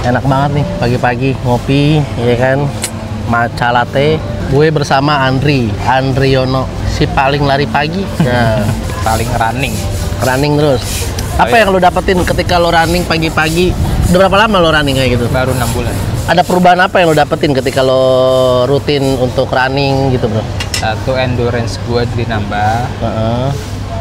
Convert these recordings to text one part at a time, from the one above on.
Enak banget nih pagi-pagi ngopi, ya kan? Matcha latte. Gue bersama Andriono, si paling lari pagi. Nah, Paling running terus. Apa yang lo dapetin ketika lo running pagi-pagi? Udah berapa lama lo running kayak gitu? baru 6 bulan. Ada perubahan apa yang lo dapetin ketika lo rutin untuk running gitu, bro? Satu, endurance gue jadi nambah. Heeh.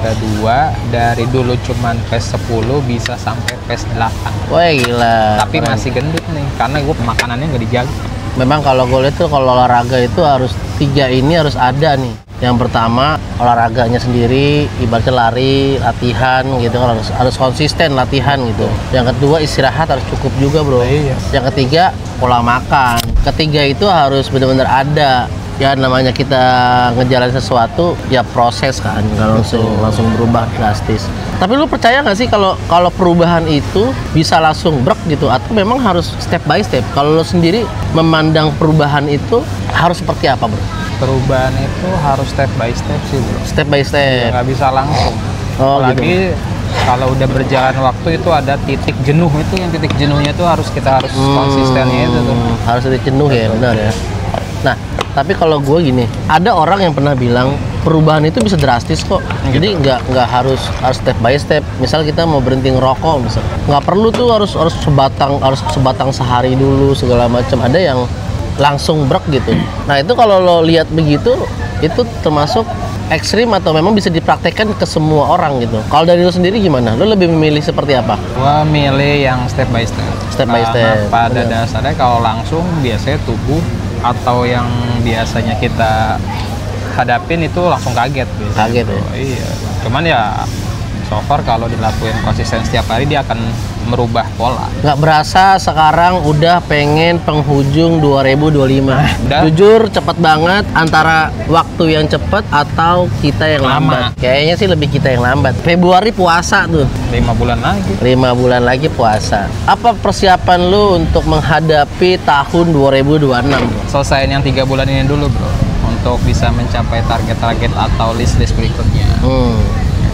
Kedua, dari dulu cuman PES 10 bisa sampai PES 8. Wah gila. Tapi keren. masih gendut nih, karena gue makanannya nggak dijaga. Memang kalau gue lihat tuh kalau olahraga itu harus 3 ini harus ada nih. Yang pertama olahraganya sendiri, ibaratnya lari, latihan gitu kan harus konsisten latihan gitu. Yang kedua istirahat harus cukup juga, bro. Iya. Yang ketiga pola makan. Ketiga itu harus benar-benar ada. Ya namanya kita ngejalanin sesuatu ya proses kan, nggak langsung berubah drastis. Tapi lu percaya nggak sih kalau perubahan itu bisa langsung brek gitu atau memang harus step by step? Kalau lu sendiri memandang perubahan itu harus seperti apa, bro? Perubahan itu harus step by step sih, bro. Step by step. Nggak bisa langsung. Oh, Apalagi kalau udah berjalan waktu itu ada titik jenuh, itu yang titik jenuhnya itu harus konsistennya itu tuh. Harus titik jenuh ya, benar ya. Nah, tapi kalau gue gini, ada orang yang pernah bilang perubahan itu bisa drastis kok. Jadi nggak harus step by step. Misal kita mau berhenti ngerokok, misal nggak perlu tuh harus sebatang sehari dulu segala macam. Ada yang langsung brek gitu. Nah itu kalau lo lihat begitu, itu termasuk ekstrim atau memang bisa dipraktekkan ke semua orang gitu. Kalau dari lo sendiri gimana? Lo lebih memilih seperti apa? Gua milih yang step by step. Step by step. Pada dasarnya kalau langsung biasanya tubuh atau yang biasanya kita hadapin itu langsung kaget biasanya. Kaget ya? Iya. Cuman ya so far kalau dilakuin konsisten setiap hari dia akan merubah pola. Nggak berasa sekarang udah pengen penghujung 2025. Udah. Jujur cepet banget antara waktu yang cepet atau kita yang Lama. lambat. Kayaknya sih lebih kita yang lambat. Februari puasa tuh. 5 bulan lagi. 5 bulan lagi puasa. Apa persiapan lu untuk menghadapi tahun 2026? Selesaiin yang 3 bulan ini dulu, bro, untuk bisa mencapai target-target atau list-list berikutnya.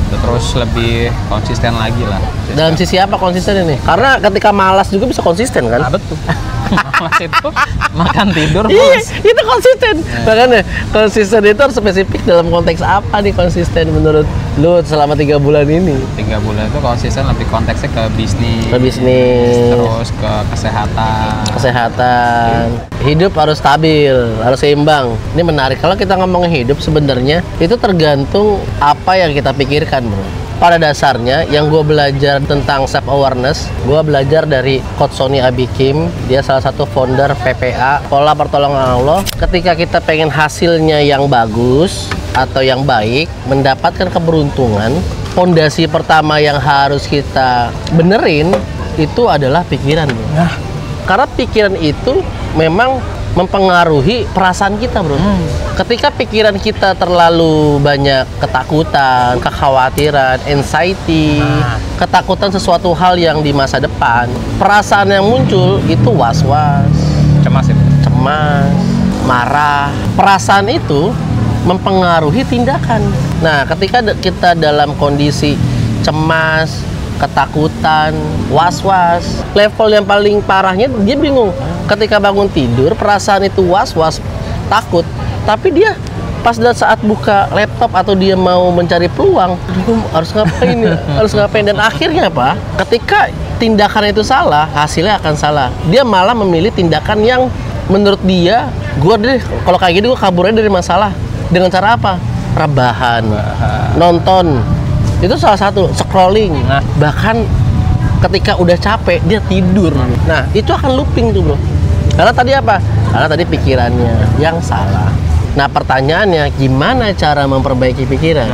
Terus lebih konsisten lagi lah. Dalam sisi apa konsisten ini? Karena ketika malas juga bisa konsisten kan? Nah, betul. Malas itu makan tidur, Iya, bos. itu konsisten. Makanya konsisten itu harus spesifik dalam konteks apa nih konsisten menurut lu selama 3 bulan ini? 3 bulan itu konsisten lebih konteksnya ke bisnis. Ke bisnis. Terus ke Kesehatan. Hidup harus stabil, harus seimbang. Ini menarik. Kalau kita ngomongin hidup sebenarnya itu tergantung apa yang kita pikirkan, bro. Pada dasarnya yang gue belajar tentang self awareness, gue belajar dari Coach Sony Abikim. Dia salah satu founder PPA, Pola Pertolongan Allah. Ketika kita pengen hasilnya yang bagus atau yang baik, mendapatkan keberuntungan, fondasi pertama yang harus kita benerin itu adalah pikiran, bro. Karena pikiran itu memang mempengaruhi perasaan kita, bro. Ketika pikiran kita terlalu banyak ketakutan, kekhawatiran, anxiety, ketakutan sesuatu hal yang di masa depan, perasaan yang muncul itu was-was, cemas itu. cemas, marah. Perasaan itu mempengaruhi tindakan. Nah, ketika kita dalam kondisi cemas, ketakutan, was-was, level yang paling parahnya dia bingung. Ketika bangun tidur, perasaan itu was-was, takut. Tapi dia pas saat buka laptop atau dia mau mencari peluang, aduh, harus ngapain ya? Harus ngapain? Dan akhirnya apa? Ketika tindakan itu salah, hasilnya akan salah. Dia malah memilih tindakan yang menurut dia, kalau kayak gini gue kaburnya dari masalah. Dengan cara apa? Rebahan, nonton. Itu salah satu, scrolling. Nah, bahkan ketika udah capek, dia tidur. Nah, itu akan looping tuh, bro. Karena tadi apa? Karena tadi pikirannya yang salah. Nah, pertanyaannya, gimana cara memperbaiki pikiran?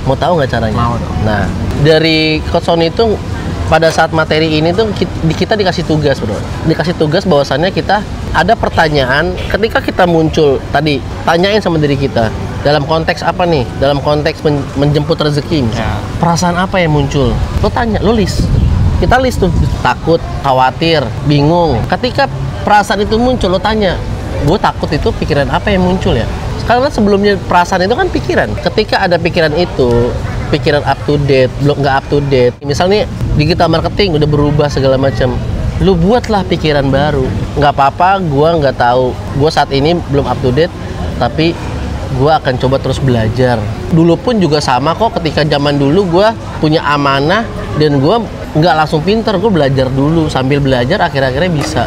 Mau tahu nggak caranya? Mau dong. Nah, dari Coach Sony itu pada saat materi ini tuh kita dikasih tugas, bro. Dikasih tugas bahwasannya kita ada pertanyaan ketika kita muncul tadi, tanyain sama diri kita. Dalam konteks apa nih? Dalam konteks menjemput rezeki misalnya. Perasaan apa yang muncul? Lo tanya, lo list. Kita list tuh, takut, khawatir, bingung. Ketika perasaan itu muncul, lo tanya, gue takut itu pikiran apa yang muncul ya? Karena sebelumnya perasaan itu kan pikiran. Ketika ada pikiran itu, pikiran up to date, belum nggak up to date. Misalnya digital marketing udah berubah segala macam. lu buatlah pikiran baru. Nggak apa-apa, gua nggak tahu. Gua saat ini belum up to date, tapi gua akan coba terus belajar. Dulu pun juga sama kok, ketika zaman dulu gua punya amanah dan gua nggak langsung pinter, gua belajar dulu. Sambil belajar akhir-akhirnya bisa.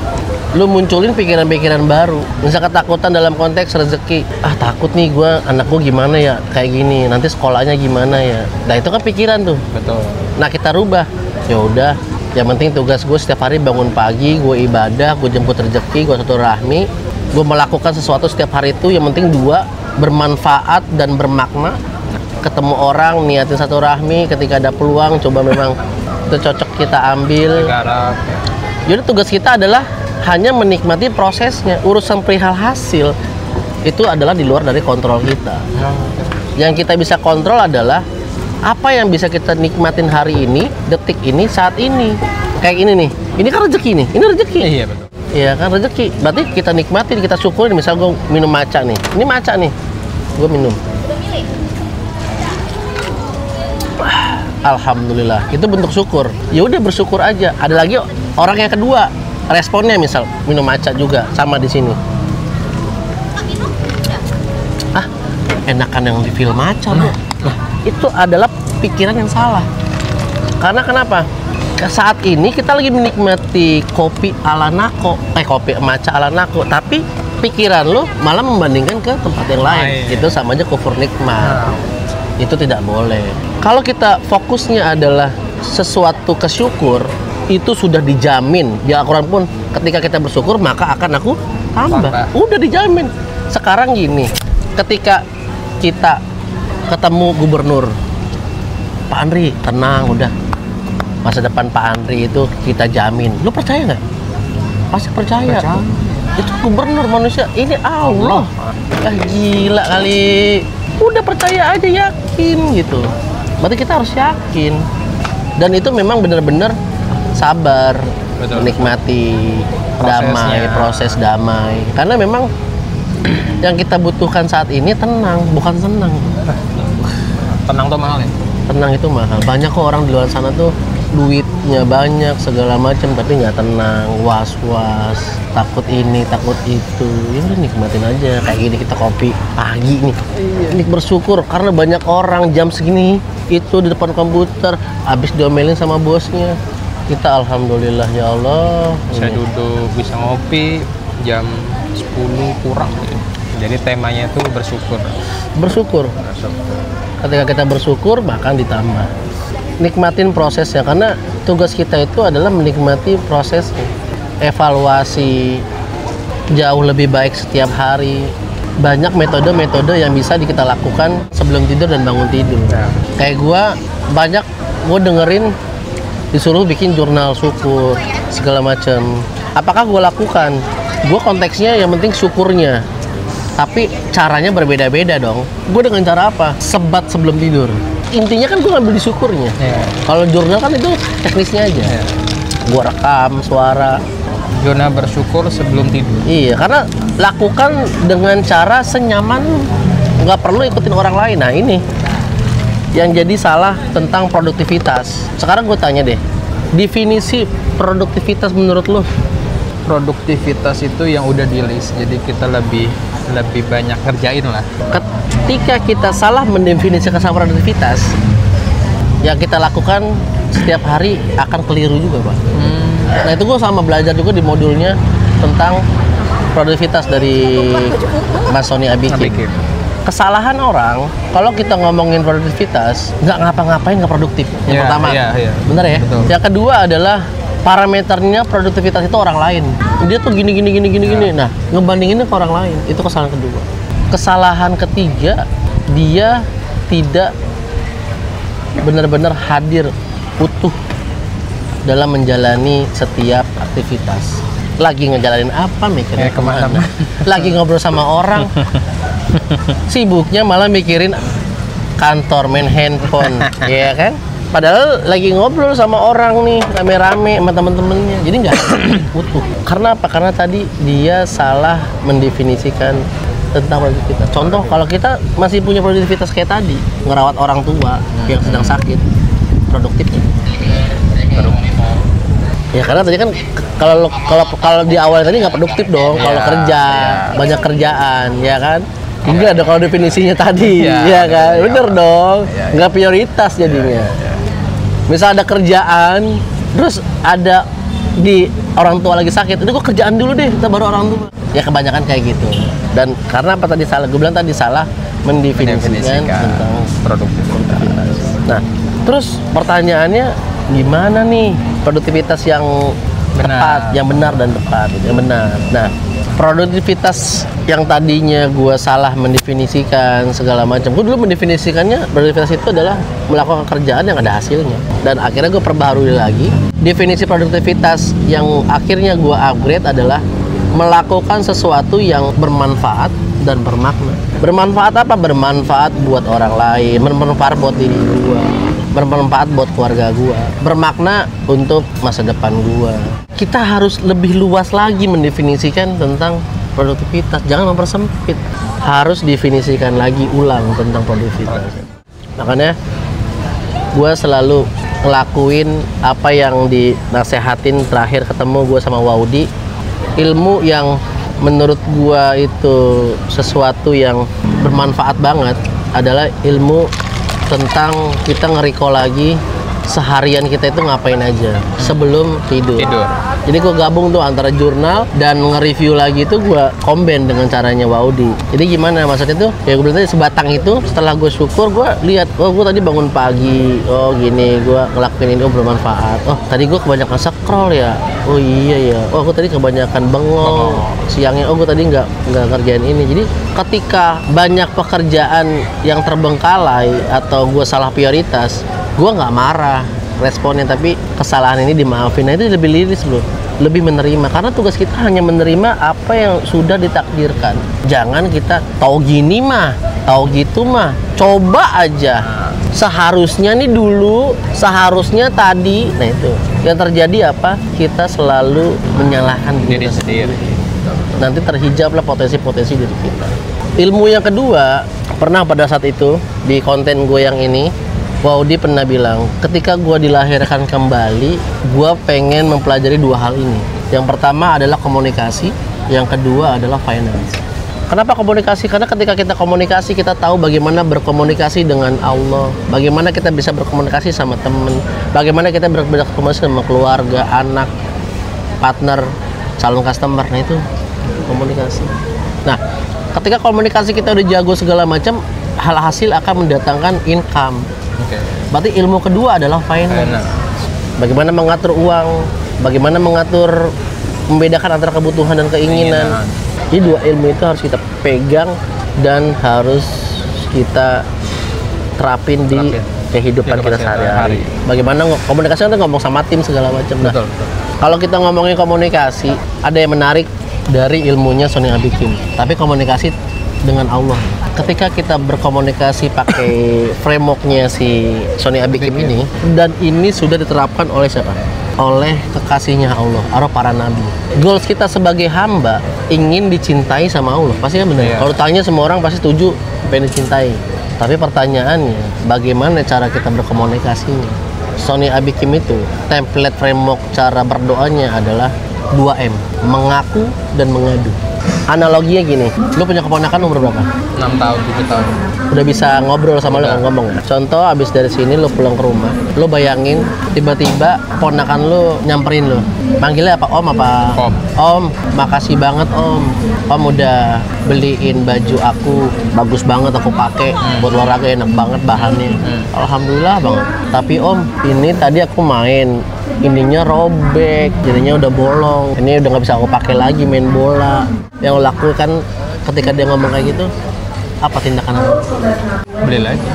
Lu munculin pikiran-pikiran baru. Misal ketakutan dalam konteks rezeki. Takut nih gua, anak gua gimana ya kayak gini, nanti sekolahnya gimana ya. Nah itu kan pikiran tuh. Betul. Nah kita rubah. Ya udah, yang penting tugas gue setiap hari bangun pagi, gue ibadah, gue jemput rezeki, gue silaturahmi, gue melakukan sesuatu setiap hari itu. Yang penting 2, bermanfaat dan bermakna. Ketemu orang, niatin silaturahmi, ketika ada peluang, coba memang itu cocok kita ambil. Jadi tugas kita adalah hanya menikmati prosesnya. Urusan perihal hasil itu adalah di luar dari kontrol kita. Yang kita bisa kontrol adalah apa yang bisa kita nikmatin hari ini, detik ini, saat ini. Kayak ini nih, ini kan rezeki nih, ini rezeki. Iya betul. Iya kan rezeki, berarti kita nikmatin, kita syukurin. Misal gue minum matcha nih, ini matcha nih, gue minum. Alhamdulillah, itu bentuk syukur. Ya udah bersyukur aja. Ada lagi orang yang kedua, responnya misal minum matcha juga, sama di sini. Enakan yang di film matcha, bro. Nah, itu adalah pikiran yang salah. Karena kenapa? Saat ini kita lagi menikmati kopi ala Nako, kopi matcha ala Nako, tapi pikiran lo malah membandingkan ke tempat yang lain. Itu sama aja kufur nikmat. Itu tidak boleh. Kalau kita fokusnya adalah sesuatu kesyukur, itu sudah dijamin. Di Al-Quran pun ketika kita bersyukur maka akan aku tambah. Udah dijamin. Sekarang gini, ketika kita ketemu gubernur, Pak Andri, tenang, udah masa depan Pak Andri itu kita jamin. Lu percaya nggak? Pasti percaya. Itu gubernur manusia, ini Allah. Gila kali. Udah percaya aja, yakin gitu. Berarti kita harus yakin. Dan itu memang benar-benar sabar, menikmati damai, proses damai. Karena memang yang kita butuhkan saat ini tenang, bukan senang. Tenang tuh mahal ya? Tenang itu mahal. Banyak kok orang di luar sana tuh duitnya banyak, segala macam, tapi nggak tenang, was-was, takut ini, takut itu. Ya udah nikmatin aja. Kayak gini kita kopi pagi nih. Ini bersyukur karena banyak orang jam segini itu di depan komputer, habis diomelin sama bosnya. Kita alhamdulillah ya Allah. Saya duduk bisa ngopi jam 10 kurang ya. Jadi temanya itu bersyukur. Bersyukur. Ketika kita bersyukur, bahkan ditambah. Nikmatin prosesnya, karena tugas kita itu adalah menikmati prosesnya. Evaluasi jauh lebih baik setiap hari. Banyak metode-metode yang bisa kita lakukan sebelum tidur dan bangun tidur. Kayak gue dengerin disuruh bikin jurnal syukur segala macam. Apakah gue lakukan? Gue konteksnya yang penting syukurnya. Tapi caranya berbeda-beda dong. Gue dengan cara apa? Sebat sebelum tidur. Intinya kan gue ngambil di syukurnya. Kalau jurnal kan itu teknisnya aja. Gue rekam suara. Zona bersyukur sebelum tidur. Iya, karena lakukan dengan cara senyaman, nggak perlu ikutin orang lain. Nah ini yang jadi salah tentang produktivitas. Sekarang gue tanya deh, definisi produktivitas menurut lo? Produktivitas itu yang udah di list, jadi kita lebih banyak ngerjain lah. Ketika kita salah mendefinisikan sama produktivitas, yang kita lakukan setiap hari akan keliru juga, Pak. Nah itu gue sama belajar juga di modulnya tentang produktivitas dari Mas Sony Abikin. Kesalahan orang kalau kita ngomongin produktivitas, nggak ngapa-ngapain nggak produktif. Yang pertama, bener ya. Betul. Yang kedua adalah parameternya produktivitas itu orang lain. Dia tuh gini. Nah, ngebandinginnya ke orang lain. Itu kesalahan kedua. Kesalahan ketiga, dia tidak benar-benar hadir utuh dalam menjalani setiap aktivitas. Lagi ngejalanin apa, mikirnya kemana. Lagi ngobrol sama orang, sibuknya malah mikirin kantor, main handphone, ya kan? Padahal lagi ngobrol sama orang nih, rame-rame sama temen-temennya. Jadi nggak utuh. Karena apa? Karena tadi dia salah mendefinisikan tentang produktivitas. Contoh, kalau kita masih punya produktivitas kayak tadi, ngerawat orang tua yang sedang sakit, produktif. Ya karena tadi kan kalau di awal tadi nggak produktif dong, kalau kerja banyak kerjaan, ya kan? Enggak ada kalau definisinya tadi, ya kan? Bener dong, nggak prioritas jadinya. Misal ada kerjaan, terus ada di orang tua lagi sakit, itu gue kerjaan dulu deh, kita baru orang tua. Ya kebanyakan kayak gitu. Dan karena apa tadi salah? Gue bilang tadi salah mendefinisikan tentang produktivitas. Nah, terus pertanyaannya gimana nih produktivitas yang tepat, yang benar dan tepat, yang benar. Nah, produktivitas yang tadinya gue salah mendefinisikan segala macam, gue dulu mendefinisikannya produktivitas itu adalah melakukan kerjaan yang ada hasilnya. Dan akhirnya gue perbaharui lagi definisi produktivitas yang akhirnya gue upgrade adalah melakukan sesuatu yang bermanfaat dan bermakna. Bermanfaat apa? Bermanfaat buat orang lain, bermanfaat buat diri gue, bermanfaat buat keluarga gua, bermakna untuk masa depan gua. Kita harus lebih luas lagi mendefinisikan tentang produktivitas, jangan mempersempit. Harus definisikan lagi ulang tentang produktivitas. Makanya gua selalu ngelakuin apa yang dinasehatin terakhir ketemu gua sama Waudi. Ilmu yang menurut gua itu sesuatu yang bermanfaat banget adalah ilmu tentang kita nge-recall lagi seharian kita itu ngapain aja sebelum tidur. Jadi gue gabung tuh antara jurnal dan nge-review lagi itu gue combine dengan caranya Waudi. Jadi gimana maksudnya tuh? Ya gue bilang tadi sebatang itu setelah gue syukur gue lihat, oh gue tadi bangun pagi, oh gini gue ngelakuin ini, oh bermanfaat. Oh tadi gue kebanyakan scroll ya, oh iya ya. Oh gue tadi kebanyakan bengong siangnya, oh gue tadi nggak ngerjain ini. Jadi ketika banyak pekerjaan yang terbengkalai atau gue salah prioritas, gue nggak marah responnya, tapi kesalahan ini dimaafin. Nah itu lebih liris bro, lebih menerima, karena tugas kita hanya menerima apa yang sudah ditakdirkan. Jangan kita tahu gini mah, tahu gitu mah, coba aja. Seharusnya nih dulu, seharusnya tadi. Nah itu yang terjadi apa? Kita selalu menyalahkan diri kita sendiri. Nanti terhijablah potensi-potensi diri kita. Ilmu yang kedua, pernah pada saat itu di konten gue yang ini, Waudi pernah bilang, ketika gue dilahirkan kembali, gue pengen mempelajari dua hal ini. Yang pertama adalah komunikasi, yang kedua adalah finance. Kenapa komunikasi? Karena ketika kita komunikasi, kita tahu bagaimana berkomunikasi dengan Allah, bagaimana kita bisa berkomunikasi sama temen, bagaimana kita berkomunikasi sama keluarga, anak, partner, calon customer. Nah itu komunikasi. Nah, ketika komunikasi kita udah jago segala macam, hal hasil akan mendatangkan income. Berarti ilmu kedua adalah finance. Bagaimana mengatur uang, bagaimana mengatur, membedakan antara kebutuhan dan keinginan. Jadi dua ilmu itu harus kita pegang dan harus kita terapin di kehidupan kita sehari-hari. Bagaimana komunikasi, kita ngomong sama tim segala macam. Nah, kalau kita ngomongin komunikasi, ada yang menarik dari ilmunya Sony Abikim, tapi komunikasi dengan Allah. Ketika kita berkomunikasi pakai frameworknya si Sony Abikim ini, dan ini sudah diterapkan oleh siapa? Oleh kekasihnya Allah, atau para nabi. Goals kita sebagai hamba ingin dicintai sama Allah, pasti kan benar. Kalau tanya semua orang pasti setuju pengen dicintai. Tapi pertanyaannya, bagaimana cara kita berkomunikasinya? Sony Abikim itu template framework cara berdoanya adalah 2M, mengaku dan mengadu. Analoginya gini, lu punya keponakan umur berapa? 6 tahun, 7 tahun. Udah bisa ngobrol sama lu, ngomong ya? Contoh, abis dari sini lu pulang ke rumah, lu bayangin tiba-tiba keponakan lu nyamperin lu. Manggilnya apa? Om apa? Om. Om, makasih banget om. Om udah beliin baju aku, bagus banget aku pakai buat olahraga, enak banget bahannya. Alhamdulillah banget. Tapi om, ini tadi aku main, ininya robek, jadinya udah bolong. Ini udah nggak bisa aku pakai lagi main bola. Yang lo lakukan ketika dia ngomong kayak gitu, apa tindakan lo? Beli lagi.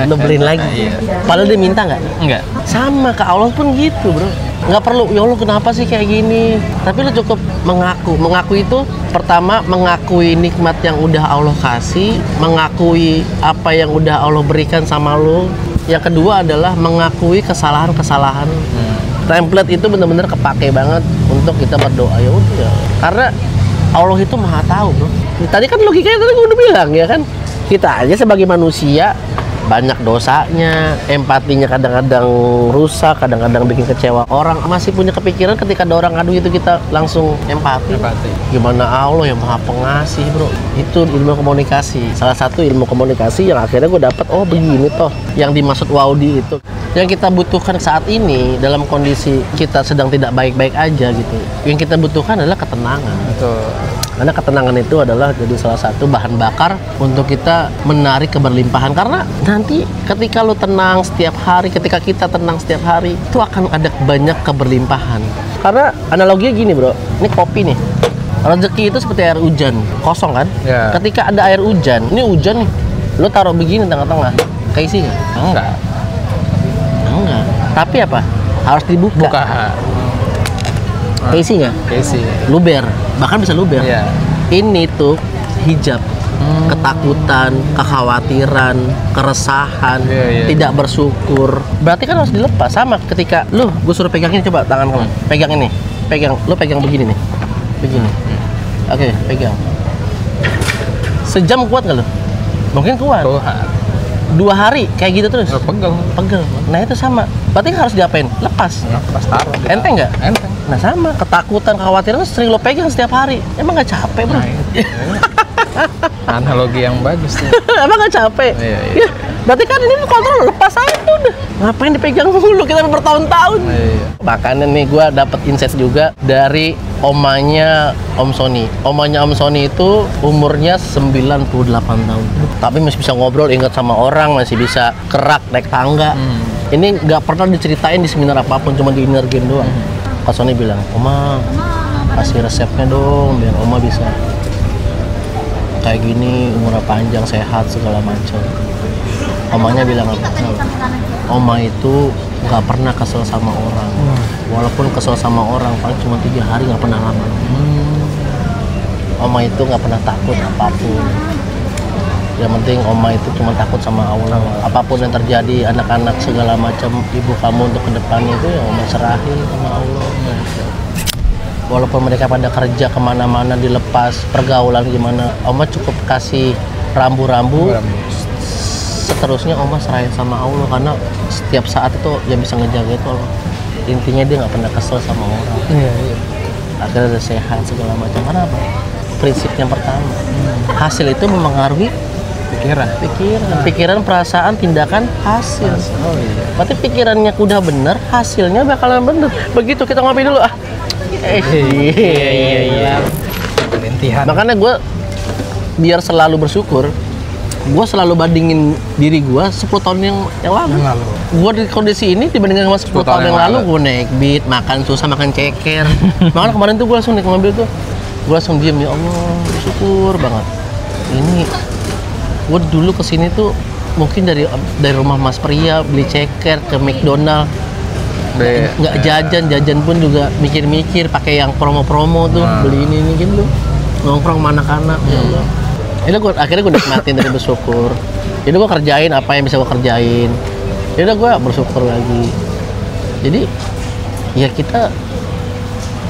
Lo beliin lagi? Iya. Padahal dia minta nggak? Enggak. Sama, ke Allah pun gitu bro. Nggak perlu, ya Allah kenapa sih kayak gini? Tapi lo cukup mengaku. Mengaku itu pertama mengakui nikmat yang udah Allah kasih, mengakui apa yang udah Allah berikan sama lo. Yang kedua adalah mengakui kesalahan-kesalahan. Template itu benar-benar kepake banget untuk kita berdoa. Ya udah, karena Allah itu maha tahu bro. Tadi kan logikanya tadi gue udah bilang ya kan, kita aja sebagai manusia banyak dosanya, empatinya kadang-kadang rusak, kadang-kadang bikin kecewa orang. Masih punya kepikiran ketika ada orang ngadu itu kita langsung empati. Gimana Allah yang maha pengasih, bro. Itu ilmu komunikasi. Salah satu ilmu komunikasi yang akhirnya gue dapat, oh begini toh yang dimaksud Waudi itu. Yang kita butuhkan saat ini dalam kondisi kita sedang tidak baik-baik aja gitu. Yang kita butuhkan adalah ketenangan. Betul. Karena ketenangan itu adalah jadi salah satu bahan bakar untuk kita menarik keberlimpahan. Karena nanti ketika lu tenang setiap hari, ketika kita tenang setiap hari, itu akan ada banyak keberlimpahan. Karena analoginya gini, bro. Ini kopi nih. Rezeki itu seperti air hujan, kosong kan? Ya. Ketika ada air hujan, ini hujan nih. Lu taruh begini tengah-tengah, keisi nggak? Enggak. Enggak. Tapi apa? Harus dibuka. Buka. Keisi nggak? Keisi. Luber, bahkan bisa luber. Iya. Ini tuh hijab, ketakutan, kekhawatiran, keresahan, tidak bersyukur. Berarti kan harus dilepas. Sama ketika lu, gue suruh pegangin, coba tangan kamu, pegang ini, pegang, lu pegang begini nih, begini. Oke, pegang. Sejam kuat nggak lu? Mungkin kuat. 2 hari kayak gitu terus. Pegel. Nah itu sama. Berarti harus diapain? Lepas. Lepas taruh. Enteng nggak? Enteng. Nah sama, ketakutan, kekhawatiran sering lo pegang setiap hari. Emang nggak capek, bro? Nah, analogi yang bagus tuh. Emang nggak capek? Iya. Ya, berarti kan ini kontrol, lepas aja udah. Ngapain dipegang dulu, kita bertahun-tahun. Iya. Makanya nih gue dapet insight juga dari omanya Om Sony. Omanya Om Sony itu umurnya 98 tahun. Tapi masih bisa ngobrol, ingat sama orang, masih bisa kerak, naik tangga. Ini nggak pernah diceritain di seminar apapun, cuma di inner game doang. Pak Sony bilang, Oma, kasih resepnya dong, biar Oma bisa kayak gini, umurnya panjang, sehat, segala macam. Omanya bilang apa? Oma itu nggak pernah kesel sama orang. Walaupun kesel sama orang, paling cuma 3 hari, nggak pernah lama. Oma itu nggak pernah takut apapun. Yang penting Oma itu cuma takut sama Allah. Apapun yang terjadi, anak-anak segala macam, ibu kamu untuk kedepannya itu ya Oma serahin sama Allah. Walaupun mereka pada kerja kemana-mana dilepas, pergaulan gimana, Oma cukup kasih rambu-rambu. Seterusnya Oma serahin sama Allah, karena setiap saat itu yang bisa ngejaga itu Allah. Intinya dia nggak pernah kesel sama orang. Iya. Akhirnya udah sehat segala macam. Karena apa? Prinsip yang pertama, hasil itu mempengaruhi pikiran, perasaan, tindakan, hasil. Oh iya. Berarti pikirannya udah bener, hasilnya bakalan bener. Begitu, kita ngopi dulu ah. Iya. Pelintihan. Makanya gue biar selalu bersyukur, gue selalu bandingin diri gue 10 tahun yang lalu. Gue di kondisi ini dibandingkan sama 10 tahun yang lalu, gue naik beat, makan susah, makan ceker. Makanya kemarin tuh gue langsung naik mobil tuh, gue langsung diem, ya Allah, bersyukur banget. Ini gue dulu kesini tuh mungkin dari rumah Mas Pria beli ceker ke McDonald, nggak jajan pun juga mikir-mikir pakai yang promo-promo tuh, beli ini gitu, nongkrong sama anak-anak. Ya Allah. Ini akhirnya gue nikmatin dari bersyukur. Jadi gue kerjain apa yang bisa gue kerjain. Jadi gue bersyukur lagi. Jadi ya kita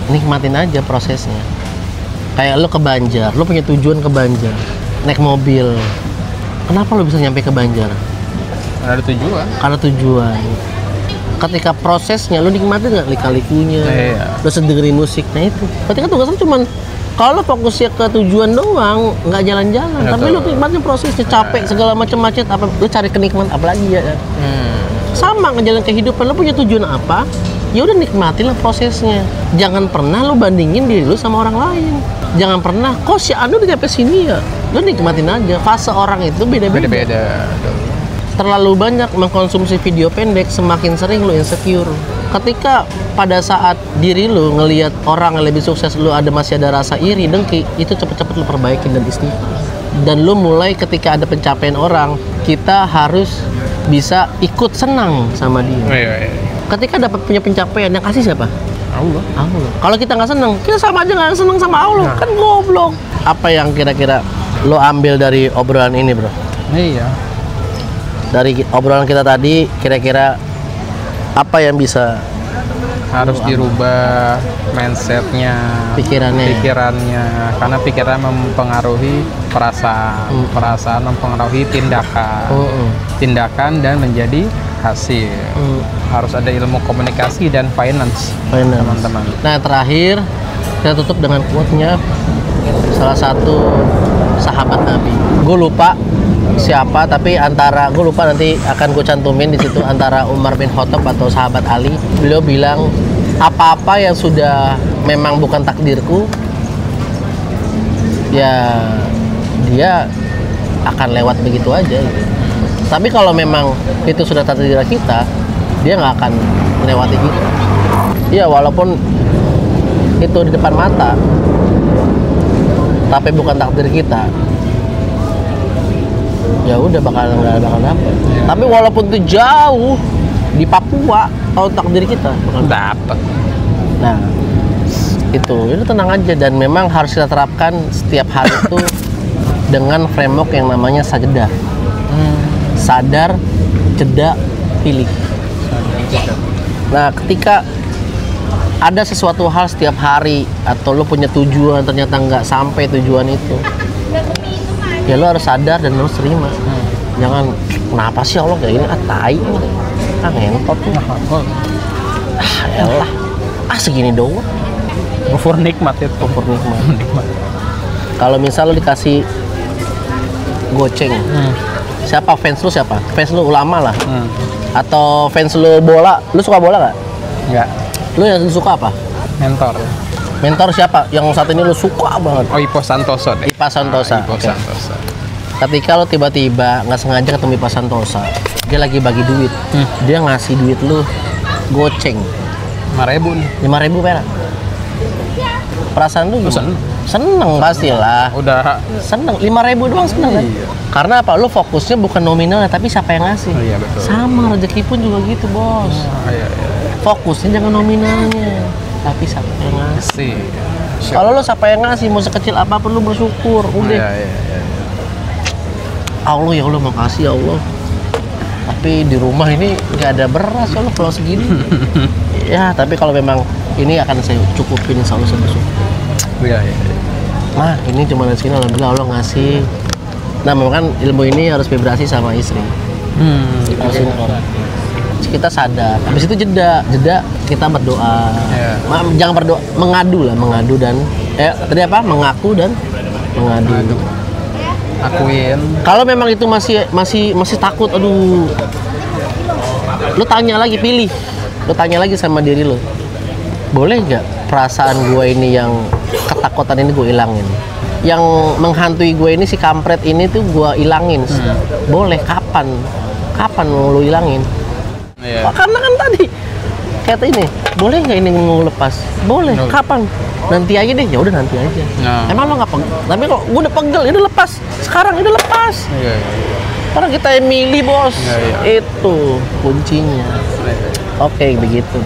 nikmatin aja prosesnya. Kayak lo ke Banjar, lo punya tujuan ke Banjar, naik mobil. Kenapa lo bisa nyampe ke Banjar? Karena ada tujuan. Karena tujuan. Ketika prosesnya lo nikmatin nggak lika-likunya, lo dengerin musik, nah itu. Berarti kan tugasnya cuman kalau fokusnya ke tujuan doang, nggak jalan-jalan. Tapi lo nikmatin prosesnya, capek segala macam macet, apa lo cari kenikmatan apa lagi ya? Sama ngejalan kehidupan, lo punya tujuan apa? Ya udah nikmatin lah prosesnya. Jangan pernah lo bandingin diri lo sama orang lain. Jangan pernah, kok si Anu udah sampai sini ya? Lo nikmatin aja. Fase orang itu beda-beda. Terlalu banyak mengkonsumsi video pendek, semakin sering lo insecure. Ketika pada saat diri lo ngelihat orang yang lebih sukses, lo masih ada rasa iri, dengki, itu cepet-cepet lo perbaikin dan istighfar. Dan lo mulai ketika ada pencapaian orang, kita harus bisa ikut senang sama dia. Ketika dapat punya pencapaian, yang kasih siapa? Allah. Kalau kita nggak senang, kita sama aja nggak senang sama Allah. Kan goblok. Apa yang kira-kira lo ambil dari obrolan ini, bro? Iya. Dari obrolan kita tadi, kira-kira apa yang bisa harus dirubah mindsetnya, pikirannya, karena pikiran mempengaruhi perasaan mempengaruhi tindakan dan menjadi hasil. Harus ada ilmu komunikasi dan finance. Teman-teman. Nah, terakhir kita tutup dengan quote-nya salah satu sahabat Nabi. Gue lupa siapa, tapi antara gue lupa, nanti akan gue cantumin di situ, antara Umar bin Khattab atau sahabat Ali. Beliau bilang, apa-apa yang sudah memang bukan takdirku, ya dia akan lewat begitu aja gitu. Tapi kalau memang itu sudah takdir kita, dia nggak akan melewati kita. Ya walaupun itu di depan mata, tapi bukan takdir kita, ya udah nggak bakal dapet. Tapi walaupun itu jauh di Papua, tahu takdir kita bakal dapet. Nah itu tenang aja, dan memang harus kita terapkan setiap hari itu dengan framework yang namanya sajadah. Sadar, jeda, pilih. Nah, ketika ada sesuatu hal setiap hari atau lo punya tujuan ternyata nggak sampai tujuan itu, ya lo harus sadar dan lo harus terima. Jangan, kenapa sih Allah kayak gini? Tai, ngentot nih. Elah, segini doang. Kufur nikmat itu. Kufur nikmat. Kalau misal lo dikasih goceng, siapa fans lu siapa? Fans lu ulama lah. Atau fans lu bola? Lu suka bola nggak? Nggak. Lu yang suka apa? Mentor siapa? Yang saat ini lu suka banget? Oh, Ipo Santoso deh. Ipa Santosa. Ipo Santosa. Ketika lu tiba-tiba nggak sengaja ketemu Ipa Santosa, dia lagi bagi duit. Dia ngasih duit lu goceng 5.000 nih. 5.000 perak. Perasaan lu gimana? Seneng pastilah. Udah seneng. 5.000 doang seneng kan? Iya. Karena apa? Lu fokusnya bukan nominalnya, tapi siapa yang ngasih. Iya, betul. Sama rezeki pun juga gitu, bos. Iya. Fokusnya jangan nominalnya, tapi siapa yang ngasih. Sure. Kalau lu siapa yang ngasih, mau sekecil apapun lu bersyukur. Udah. Iya. Allah, ya Allah, makasih ya Allah. Tapi di rumah ini nggak ada beras ya Allah kalau segini. Ya, tapi kalau memang ini akan saya cukupin, selalu saya bersyukur. Iya. Nah, ini cuma dari sini, alhamdulillah Allah ngasih. Nah, memang kan ilmu ini harus vibrasi sama istri. Harus sinkron. Kita sadar. Habis itu jeda kita berdoa. Jangan berdoa, mengadu dan tadi apa? Mengaku dan mengadu. Akuin. Kalau memang itu masih takut, aduh. Lu tanya lagi, pilih. Lu tanya lagi sama diri lu. Boleh nggak perasaan gue ini yang ketakutan ini gue ilangin? Yang menghantui gue ini, si kampret ini tuh gue ilangin. Boleh, kapan mau lu ilangin? Yeah. Karena kan tadi kayak ini, boleh nggak ini mau lepas? Boleh, kapan? Nanti aja deh. Ya udah nanti aja. Emang lo nggak pegel? Tapi kok gue udah pegel, ini udah lepas. Sekarang ini udah lepas. Iya. Karena kita yang milih, bos. Iya. Itu kuncinya. Oke, begitu.